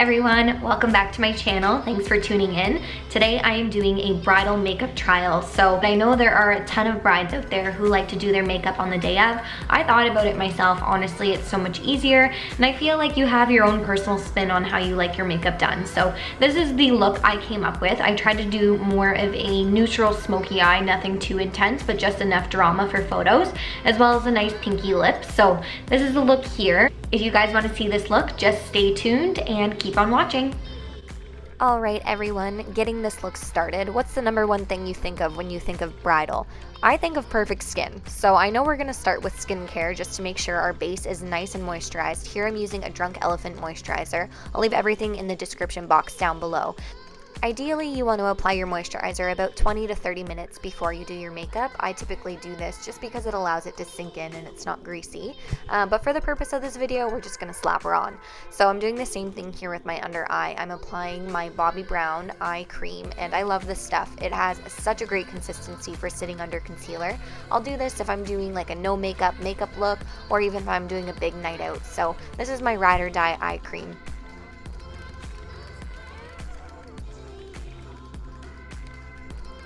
everyone, welcome back to my channel. Thanks for tuning in. Today I am doing a bridal makeup trial. So I know there are a ton of brides out there who like to do their makeup on the day of. I thought about it myself. Honestly, it's so much easier, and I feel like you have your own personal spin on how you like your makeup done. So this is the look I came up with. I tried to do more of a neutral smoky eye, nothing too intense, but just enough drama for photos, as well as a nice pinky lip. So this is the look here. If you guys want to see this look, just stay tuned and keep on watching. Alright everyone, getting this look started, what's the number one thing you think of when you think of bridal? I think of perfect skin. So I know we're going to start with skincare just to make sure our base is nice and moisturized. Here I'm using a Drunk Elephant moisturizer. I'll leave everything in the description box down below. Ideally, you want to apply your moisturizer about 20 to 30 minutes before you do your makeup. I typically do this just because it allows it to sink in and it's not greasy. But for the purpose of this video, we're just going to slap her on. So I'm doing the same thing here with my under eye. I'm applying my Bobbi Brown eye cream, and I love this stuff. It has such a great consistency for sitting under concealer. I'll do this if I'm doing like a no makeup look, or even if I'm doing a big night out. So this is my Ride or Die eye cream.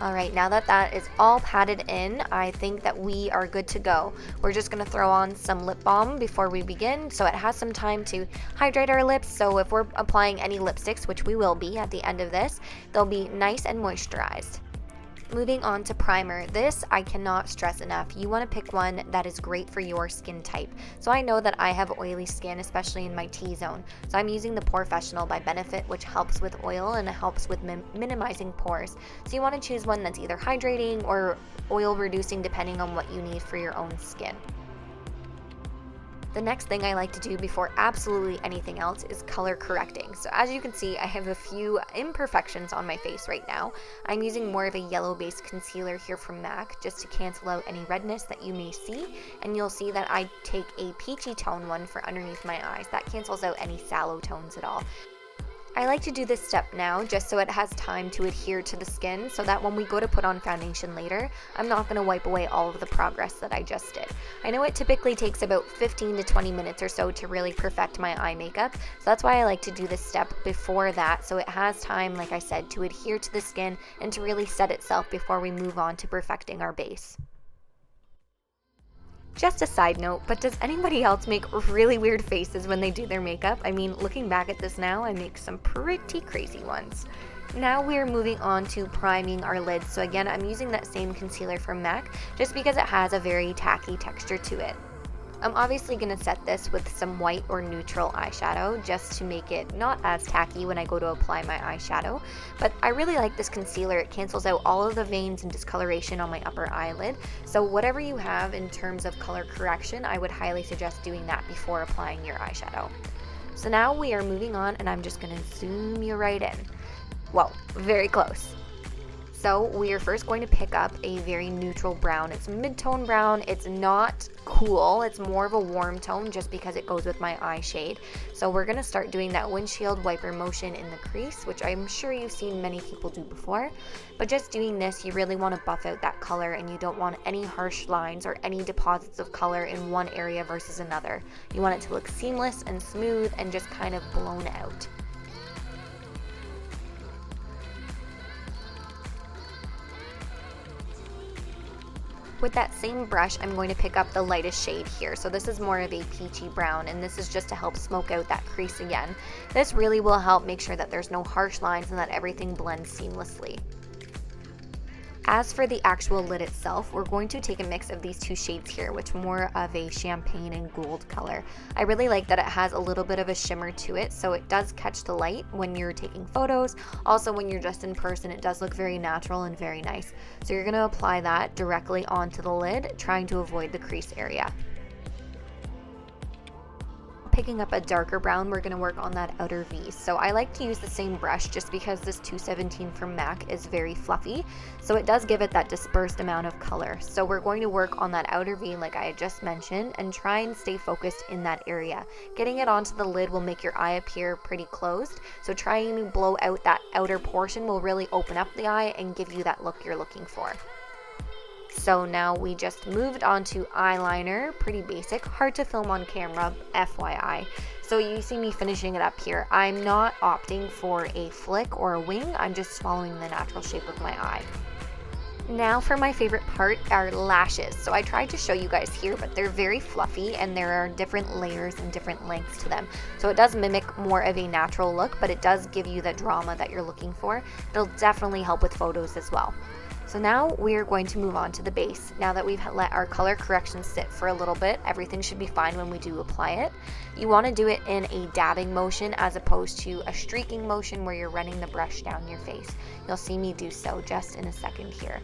Alright, now that that is all patted in, I think that we are good to go. We're just going to throw on some lip balm before we begin, so it has some time to hydrate our lips. So if we're applying any lipsticks, which we will be at the end of this, they'll be nice and moisturized. Moving on to primer, this I cannot stress enough. You want to pick one that is great for your skin type. So I know that I have oily skin, especially in my T-zone. So I'm using the Porefessional by Benefit, which helps with oil and it helps with minimizing pores. So you want to choose one that's either hydrating or oil reducing depending on what you need for your own skin. The next thing I like to do before absolutely anything else is color correcting. So as you can see, I have a few imperfections on my face right now. I'm using more of a yellow based concealer here from MAC just to cancel out any redness that you may see. And you'll see that I take a peachy tone one for underneath my eyes. That cancels out any sallow tones at all. I like to do this step now just so it has time to adhere to the skin, so that when we go to put on foundation later, I'm not going to wipe away all of the progress that I just did. I know it typically takes about 15 to 20 minutes or so to really perfect my eye makeup, so that's why I like to do this step before that, so it has time, like I said, to adhere to the skin and to really set itself before we move on to perfecting our base. Just a side note, but does anybody else make really weird faces when they do their makeup? I mean, looking back at this now, I make some pretty crazy ones. Now we're moving on to priming our lids. So again, I'm using that same concealer from MAC just because it has a very tacky texture to it. I'm obviously going to set this with some white or neutral eyeshadow just to make it not as tacky when I go to apply my eyeshadow. But I really like this concealer. It cancels out all of the veins and discoloration on my upper eyelid. So whatever you have in terms of color correction, I would highly suggest doing that before applying your eyeshadow. So now we are moving on, and I'm just going to zoom you right in. Whoa, very close. So we are first going to pick up a very neutral brown. It's mid-tone brown. It's not cool. It's more of a warm tone just because it goes with my eye shade. So we're going to start doing that windshield wiper motion in the crease, which I'm sure you've seen many people do before. But just doing this, you really want to buff out that color, and you don't want any harsh lines or any deposits of color in one area versus another. You want it to look seamless and smooth and just kind of blown out. With that same brush, I'm going to pick up the lightest shade here. So this is more of a peachy brown, and this is just to help smoke out that crease again. This really will help make sure that there's no harsh lines and that everything blends seamlessly. As for the actual lid itself, we're going to take a mix of these two shades here, which more of a champagne and gold color. I really like that it has a little bit of a shimmer to it, so it does catch the light when you're taking photos. Also, when you're just in person, it does look very natural and very nice. So you're going to apply that directly onto the lid, trying to avoid the crease area. Picking up a darker brown, we're going to work on that outer V. So I like to use the same brush just because this 217 from MAC is very fluffy, so it does give it that dispersed amount of color. So we're going to work on that outer V like I had just mentioned and try and stay focused in that area. Getting it onto the lid will make your eye appear pretty closed, so trying to blow out that outer portion will really open up the eye and give you that look you're looking for. So now we just moved on to eyeliner, pretty basic, hard to film on camera, FYI. So you see me finishing it up here. I'm not opting for a flick or a wing, I'm just following the natural shape of my eye. Now for my favorite part, are lashes. So I tried to show you guys here, but they're very fluffy and there are different layers and different lengths to them. So it does mimic more of a natural look, but it does give you the drama that you're looking for. It'll definitely help with photos as well. So now we're going to move on to the base. Now that we've let our color correction sit for a little bit, everything should be fine when we do apply it. You want to do it in a dabbing motion as opposed to a streaking motion where you're running the brush down your face. You'll see me do so just in a second here.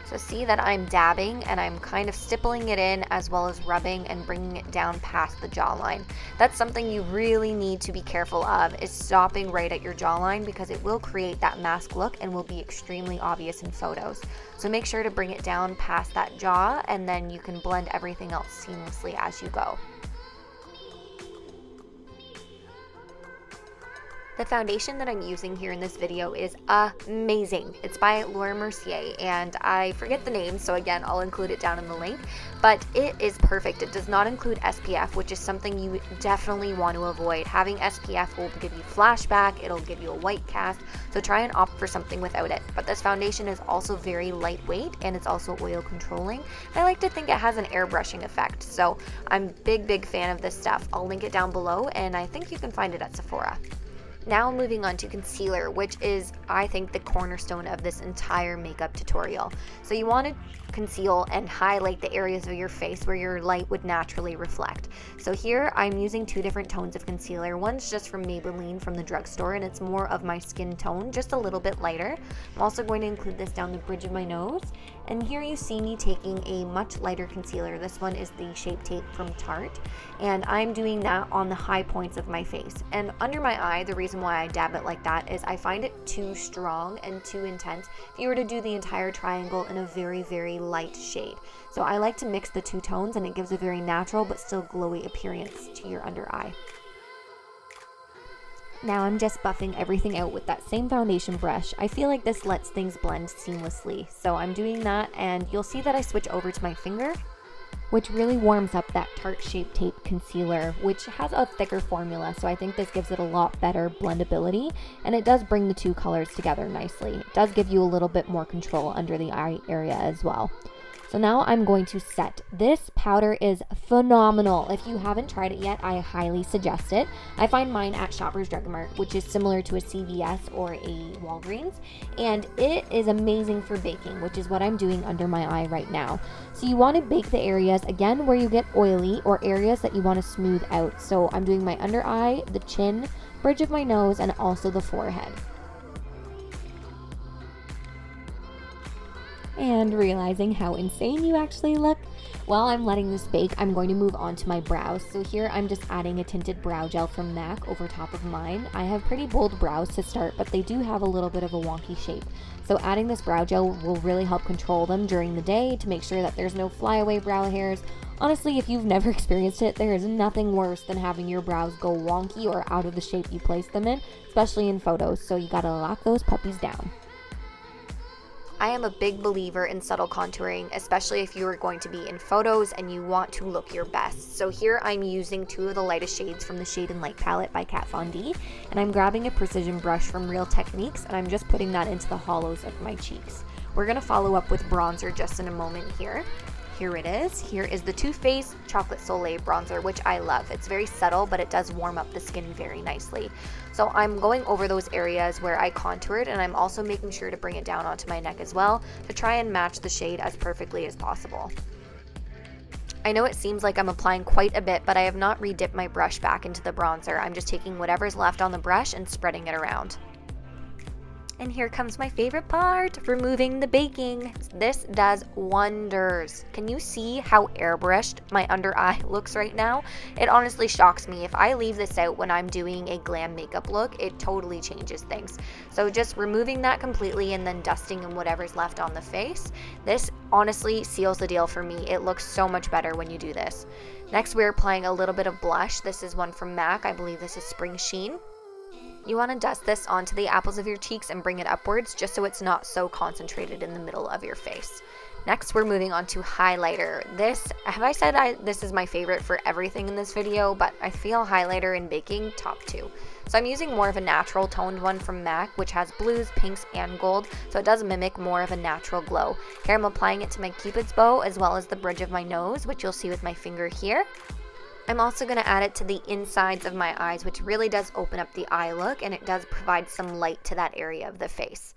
So see that I'm dabbing and I'm kind of stippling it in as well as rubbing and bringing it down past the jawline. That's something you really need to be careful of, is stopping right at your jawline, because it will create that mask look and will be extremely obvious in photos. So make sure to bring it down past that jaw and then you can blend everything else seamlessly as you go. The foundation that I'm using here in this video is amazing. It's by Mercier and I forget the name, so again I'll include it down in the link, but it is perfect. It does not include SPF, which is something you definitely want to avoid. Having SPF will give you flashback, it'll give you a white cast, so try and opt for something without it. But this foundation is also very lightweight and it's also oil controlling. I like to think it has an airbrushing effect, so I'm big fan of this stuff. I'll link it down below and I think you can find it at Sephora. Now moving on to concealer, which is, I think, the cornerstone of this entire makeup tutorial. So you want to conceal and highlight the areas of your face where your light would naturally reflect. So here I'm using two different tones of concealer. One's just from Maybelline from the drugstore and it's more of my skin tone, just a little bit lighter. I'm also going to include this down the bridge of my nose. And here you see me taking a much lighter concealer. This one is the Shape Tape from Tarte. And I'm doing that on the high points of my face. And under my eye, the reason why I dab it like that is I find it too strong and too intense if you were to do the entire triangle in a very light shade. So I like to mix the two tones and it gives a very natural but still glowy appearance to your under eye. Now I'm just buffing everything out with that same foundation brush. I feel like this lets things blend seamlessly. So I'm doing that and you'll see that I switch over to my finger, which really warms up that Tarte Shape Tape concealer, which has a thicker formula, so I think this gives it a lot better blendability, and it does bring the two colors together nicely. It does give you a little bit more control under the eye area as well. So now I'm going to set. This powder is phenomenal. If you haven't tried it yet, I highly suggest it. I find mine at Shoppers Drug Mart, which is similar to a CVS or a Walgreens, and it is amazing for baking, which is what I'm doing under my eye right now. So you want to bake the areas, again, where you get oily or areas that you want to smooth out. So I'm doing my under eye, the chin, bridge of my nose, and also the forehead. And realizing how insane you actually look. While I'm letting this bake, I'm going to move on to my brows. So here I'm just adding a tinted brow gel from MAC over top of mine. I have pretty bold brows to start, but they do have a little bit of a wonky shape. So adding this brow gel will really help control them during the day to make sure that there's no flyaway brow hairs. Honestly, if you've never experienced it, there is nothing worse than having your brows go wonky or out of the shape you placed them in, especially in photos. So you gotta lock those puppies down. I am a big believer in subtle contouring, especially if you are going to be in photos and you want to look your best. So here I'm using two of the lightest shades from the Shade and Light palette by Kat Von D, and I'm grabbing a precision brush from Real Techniques and I'm just putting that into the hollows of my cheeks. We're going to follow up with bronzer just in a moment here. Here it is. Here is the Too Faced Chocolate Soleil bronzer, which I love. It's very subtle, but it does warm up the skin very nicely. So I'm going over those areas where I contoured, and I'm also making sure to bring it down onto my neck as well to try and match the shade as perfectly as possible. I know it seems like I'm applying quite a bit, but I have not re-dipped my brush back into the bronzer. I'm just taking whatever's left on the brush and spreading it around. And here comes my favorite part, removing the baking. This does wonders. Can you see how airbrushed my under eye looks right now? It honestly shocks me. If I leave this out when I'm doing a glam makeup look, it totally changes things. So just removing that completely and then dusting in whatever's left on the face. This honestly seals the deal for me. It looks so much better when you do this. Next, we're applying a little bit of blush. This is one from MAC. I believe this is Spring Sheen. You want to dust this onto the apples of your cheeks and bring it upwards just so it's not so concentrated in the middle of your face. Next, we're moving on to highlighter. This is my favorite for everything in this video, but I feel highlighter and baking top 2. So I'm using more of a natural toned one from MAC, which has blues, pinks, and gold, so it does mimic more of a natural glow. Here I'm applying it to my Cupid's bow as well as the bridge of my nose, which you'll see with my finger here. I'm also going to add it to the insides of my eyes, which really does open up the eye look, and it does provide some light to that area of the face.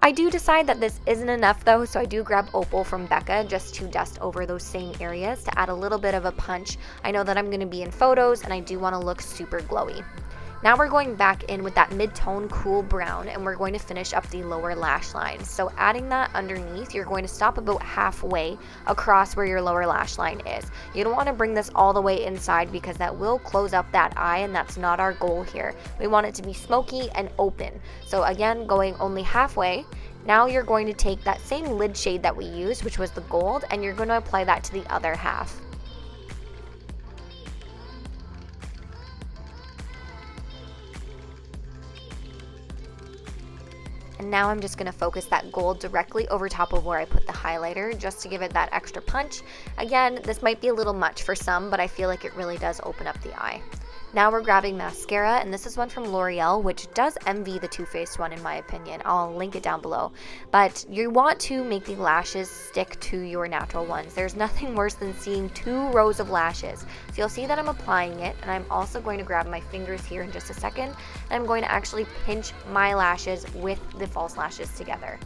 I do decide that this isn't enough though, so I do grab Opal from Becca just to dust over those same areas to add a little bit of a punch. I know that I'm going to be in photos and I do want to look super glowy. Now we're going back in with that mid-tone cool brown, and we're going to finish up the lower lash line. So adding that underneath, you're going to stop about halfway across where your lower lash line is. You don't want to bring this all the way inside because that will close up that eye, and that's not our goal here. We want it to be smoky and open. So again, going only halfway. Now you're going to take that same lid shade that we used, which was the gold, and you're going to apply that to the other half. And now I'm just going to focus that gold directly over top of where I put the highlighter just to give it that extra punch. Again, this might be a little much for some, but I feel like it really does open up the eye. Now we're grabbing mascara, and this is one from L'Oreal, which does envy the Too Faced one in my opinion. I'll link it down below. But you want to make the lashes stick to your natural ones. There's nothing worse than seeing 2 rows of lashes. So you'll see that I'm applying it, and I'm also going to grab my fingers here in just a second, and I'm going to actually pinch my lashes with the false lashes together.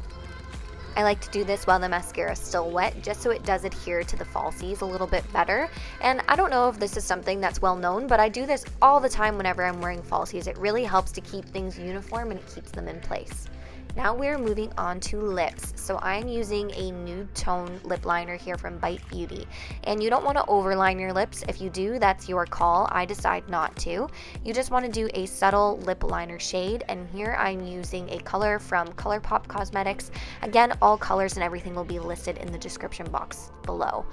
I like to do this while the mascara is still wet, just so it does adhere to the falsies a little bit better. And I don't know if this is something that's well known, but I do this all the time whenever I'm wearing falsies. It really helps to keep things uniform and it keeps them in place. Now we're moving on to lips. So I'm using a nude tone lip liner here from Bite Beauty. And you don't want to overline your lips. If you do, that's your call. I decide not to. You just want to do a subtle lip liner shade. And here I'm using a color from ColourPop Cosmetics. Again, all colors and everything will be listed in the description box below.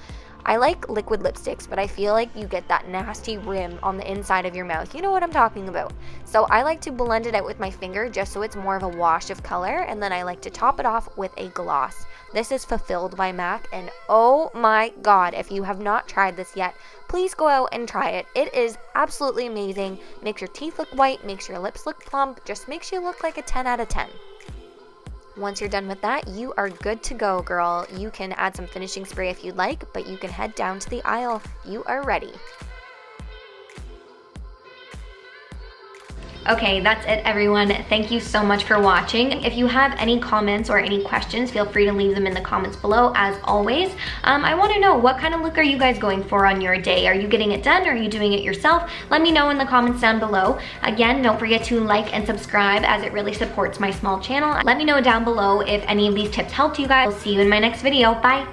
I like liquid lipsticks, but I feel like you get that nasty rim on the inside of your mouth. You know what I'm talking about. So I like to blend it out with my finger just so it's more of a wash of color, and then I like to top it off with a gloss. This is Fulfilled by MAC, and oh my god, if you have not tried this yet, please go out and try it. It is absolutely amazing. Makes your teeth look white, makes your lips look plump, just makes you look like a 10 out of 10. Once you're done with that, you are good to go, girl. You can add some finishing spray if you'd like, but you can head down to the aisle. You are ready. Okay, that's it everyone. Thank you so much for watching. If you have any comments or any questions, feel free to leave them in the comments below as always. I want to know, what kind of look are you guys going for on your day? Are you getting it done or are you doing it yourself? Let me know in the comments down below. Again, don't forget to like and subscribe as it really supports my small channel. Let me know down below if any of these tips helped you guys. I'll see you in my next video. Bye!